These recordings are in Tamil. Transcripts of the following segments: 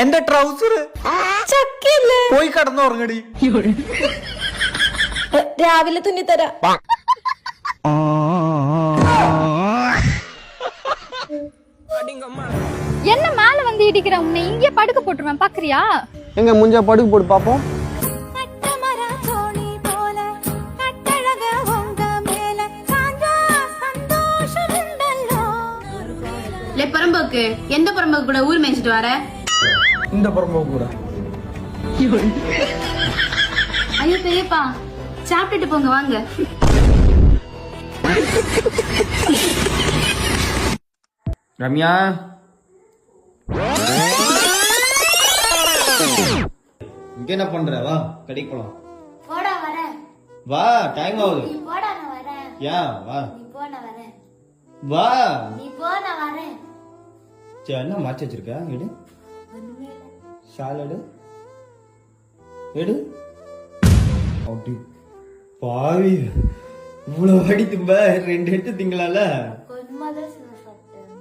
എന്റെ ട്രൗസർ പോയി കടന്നുറങ്ങടി. രാവിലെ തുന്നിത്തരാ. என்ன மேல வந்து இடிக்கிற உன்னை இங்கே படுக்க போட்டுருவேன் பாக்குறியா? எங்க முஞ்சா படுக்க போட்டு பாப்போம். பரம்போக்கு எந்த பரம்போக்கு கூட ஊர் மேய்ச்சிட்டு வர? இந்த பரம்போக்கு கூட. ஐயோ பெரியப்பா, சாப்பிட்டுட்டு போங்க வாங்க. ரம்யா, இங்க என்ன பண்ற? வா கடைக்கு போலாம். போடா வரேன். வா டைம் ஆகுது. நீ போடா நான் வரேன். ஏன் வா. நீ போ நான் வரேன். வா. நீ போ நான் வரேன். சே என்ன மாத்தி வச்சிருக்க? எடு. ஷால் எடு. எடு. அப்படி பாவி. இவ்வளவு வாடி தும்ப 2 எடுத்து திங்களால. கொஞ்சமாதான் சாப்பிட்டேன்.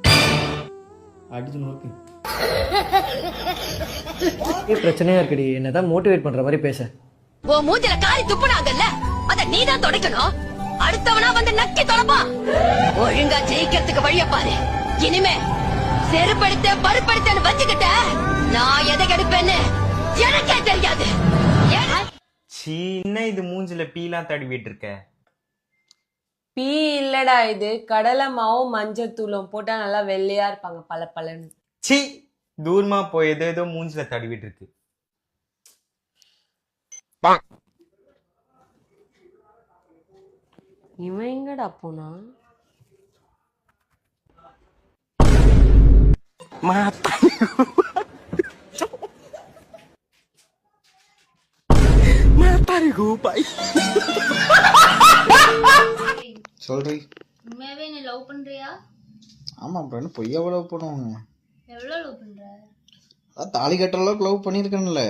அடிச்சு நோக்கு. பிரச்சனையா இருக்குடி, என்னதான் மோட்டிவேட் பண்ற மாதிரி பேச. ஓ மூஞ்சில காரி துப்புனாங்கல்ல, அத நீதான் துடைக்கணும். அடுத்தவனா வந்து நக்கி தொலைப்பா. ஒழுங்கா ஜெயிக்கிறதுக்கு வழிய பாரு. இனிமே செருப்படுத்த பருப்படுத்தன்னு வச்சுக்கிட்ட நான் எதை கெடுப்பேன்னு எனக்கே தெரியாது. சீன இது மூஞ்சில பீலாம் தடவிட்டு இருக்க. பீ இல்லடா, இது கடலை மாவும் மஞ்சத்தூளும் போட்டா நல்லா வெள்ளையா இருப்பாங்க பல பலன்னு. சீ தூரமா போய் ஏதோ மூஞ்சில தடவிட்டு இருக்கு. இவன் எங்கடா போனா? சொல்றீ. உண்மையாவே என்ன லவ் பண்றியா? ஆமா அப்புறம் என்ன பொய்யா லவ் பண்ணுவாங்க? எவ்வளவு லவ் பண்ற? அதான் தாலி கட்டுற அளவுக்கு லவ் பண்ணிருக்கேன்ல.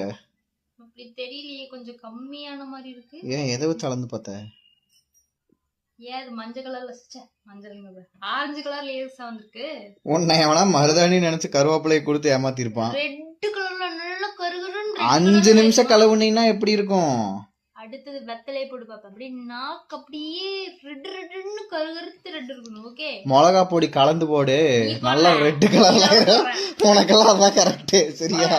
அப்படி தெரியலையே, கொஞ்சம் கம்மியான மாதிரி இருக்கு. ஏன் எதை வச்சு அளந்து பார்த்த? ஏன் அது மஞ்சள் கலர்ல மஞ்சள் ஆரஞ்சு கலர்ல ஏசா வந்திருக்கு. உன்னை எவனா மருதாணி நினைச்சு கருவேப்பிலையை கொடுத்து ஏமாத்திருப்பான். ரெட் கலர்ல நல்லா கருகருன்னு 5 நிமிஷம் கலவுனீங்கன்னா எப்படி இருக்கும்? அடுத்தது வெத்தலையை போட்டு பாப்பேன். அப்படியே நாக்கு அப்படியே ரெட் ரெட்னு கருகருத்து ரெட் இருக்கணும். ஓகே, மிளகா பொடி கலந்து போடு, நல்லா ரெட் கலர்ல. உனக்கெல்லாம் அதான் கரெக்ட். சரியா?